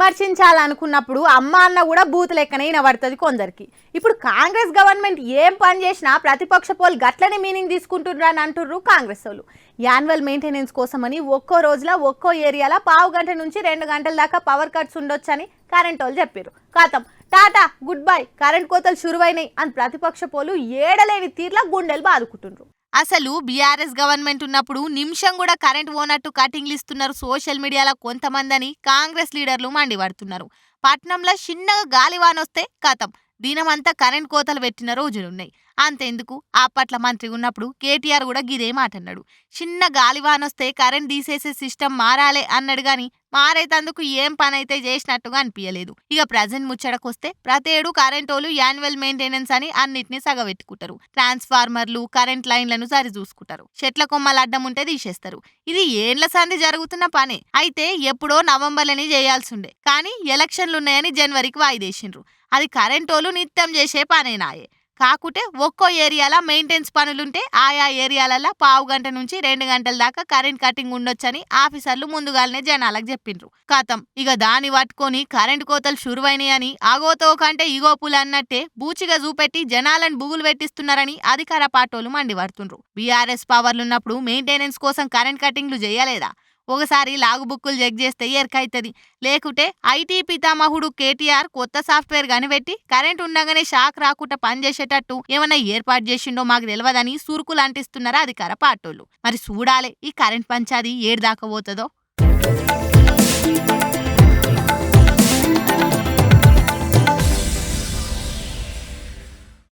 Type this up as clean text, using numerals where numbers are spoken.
విమర్శించాలనుకున్నప్పుడు అమ్మ అన్న కూడా బూత్ లెక్కనే వినబడుతుంది కొందరికి. ఇప్పుడు కాంగ్రెస్ గవర్నమెంట్ ఏం పని చేసినా ప్రతిపక్ష పోలు గట్లనే మీనింగ్ తీసుకుంటున్నారు అని అంటుర్రు కాంగ్రెస్ వాళ్ళు. యాన్యువల్ మెయింటెనెన్స్ కోసమని ఒక్కో రోజులో ఒక్కో ఏరియాలో 1/2 గంట నుంచి 2 గంటల దాకా పవర్ కట్స్ ఉండొచ్చని కరెంట్ వాళ్ళు చెప్పారు. ఖాతం టాటా గుడ్ బై, కరెంట్ కోతలు షురువైనాయి అని ప్రతిపక్ష పోలు ఏడలేని తీర్ల గుండెలు బాదుకుంటుండ్రు. అసలు బీఆర్ఎస్ గవర్నమెంట్ ఉన్నప్పుడు నిమిషం కూడా కరెంట్ పోనట్టు కటింగ్లు ఇస్తున్నారు సోషల్ మీడియాలో కొంతమంది అని కాంగ్రెస్ లీడర్లు మండిపడుతున్నారు. పట్నంలో చిన్నగా గాలివానొస్తే కథం దీనమంతా కరెంట్ కోతలు పెట్టిన రోజులున్నాయి. అంతెందుకు, అప్పట్ల మంత్రి ఉన్నప్పుడు కేటీఆర్ కూడా గిదే మాట అన్నాడు. చిన్న గాలివానొస్తే కరెంట్ తీసేసే సిస్టమ్ మారాలే అన్నాడు గాని మారేతందుకు ఏం పని అయితే చేసినట్టుగా అనిపించలేదు. ఇక ప్రజెంట్ ముచ్చటకొస్తే ప్రతేడు కరెంట్ వాళ్ళు యాన్యువల్ మెయింటెనెన్స్ అని అన్నిటిని సగబెట్టుకుంటారు. ట్రాన్స్ఫార్మర్లు, కరెంట్ లైన్లను సరి చూసుకుంటారు. చెట్ల కొమ్మలు అడ్డం ఉంటే తీసేస్తారు. ఇది ఏండ్ల సంధి జరుగుతున్న పనే. అయితే ఎప్పుడో నవంబర్లని చేయాల్సిండే, కానీ ఎలక్షన్లు ఉన్నాయని జనవరికి వాయిదేసిండ్రు. అది కరెంట్ వాళ్ళు నిత్యం చేసే పనేనాయే. కాకుంటే ఒక్కో ఏరియాలో మెయింటెనెన్స్ పనులుంటే ఆయా ఏరియాలలో 1/2 గంట నుంచి 2 గంటల దాకా కరెంట్ కటింగ్ ఉండొచ్చని ఆఫీసర్లు ముందుగానే జనాలకు చెప్పిండ్రు. ఖాతం ఇక దాన్ని పట్టుకొని కరెంట్ కోతలు షురువైనాయని ఆగోతో కంటే ఇగో పులు అన్నట్టే బూచిగా చూపెట్టి జనాలను బుగులు పెట్టిస్తున్నారని అధికార పార్టీలు మండిపడుతుండ్రు. బీఆర్ఎస్ పవర్లున్నప్పుడు మెయింటెనెన్స్ కోసం కరెంట్ కటింగ్లు చేయలేదా? ఒకసారి లాగు బుక్కులు చెక్ చేస్తే ఎరకైతుంది. లేకుంటే ఐటీ పితామహుడు కేటీఆర్ కొత్త సాఫ్ట్వేర్ కనిపెట్టి కరెంట్ ఉండగానే షాక్ రాకుండా పనిచేసేటట్టు ఏమన్నా ఏర్పాటు చేసిండో మాకు తెలియదని సురుకులు అంటిస్తున్నారా అధికార పార్టీలు. మరి చూడాలి ఈ కరెంట్ పంచాది ఏడు దాకా పోతుందో.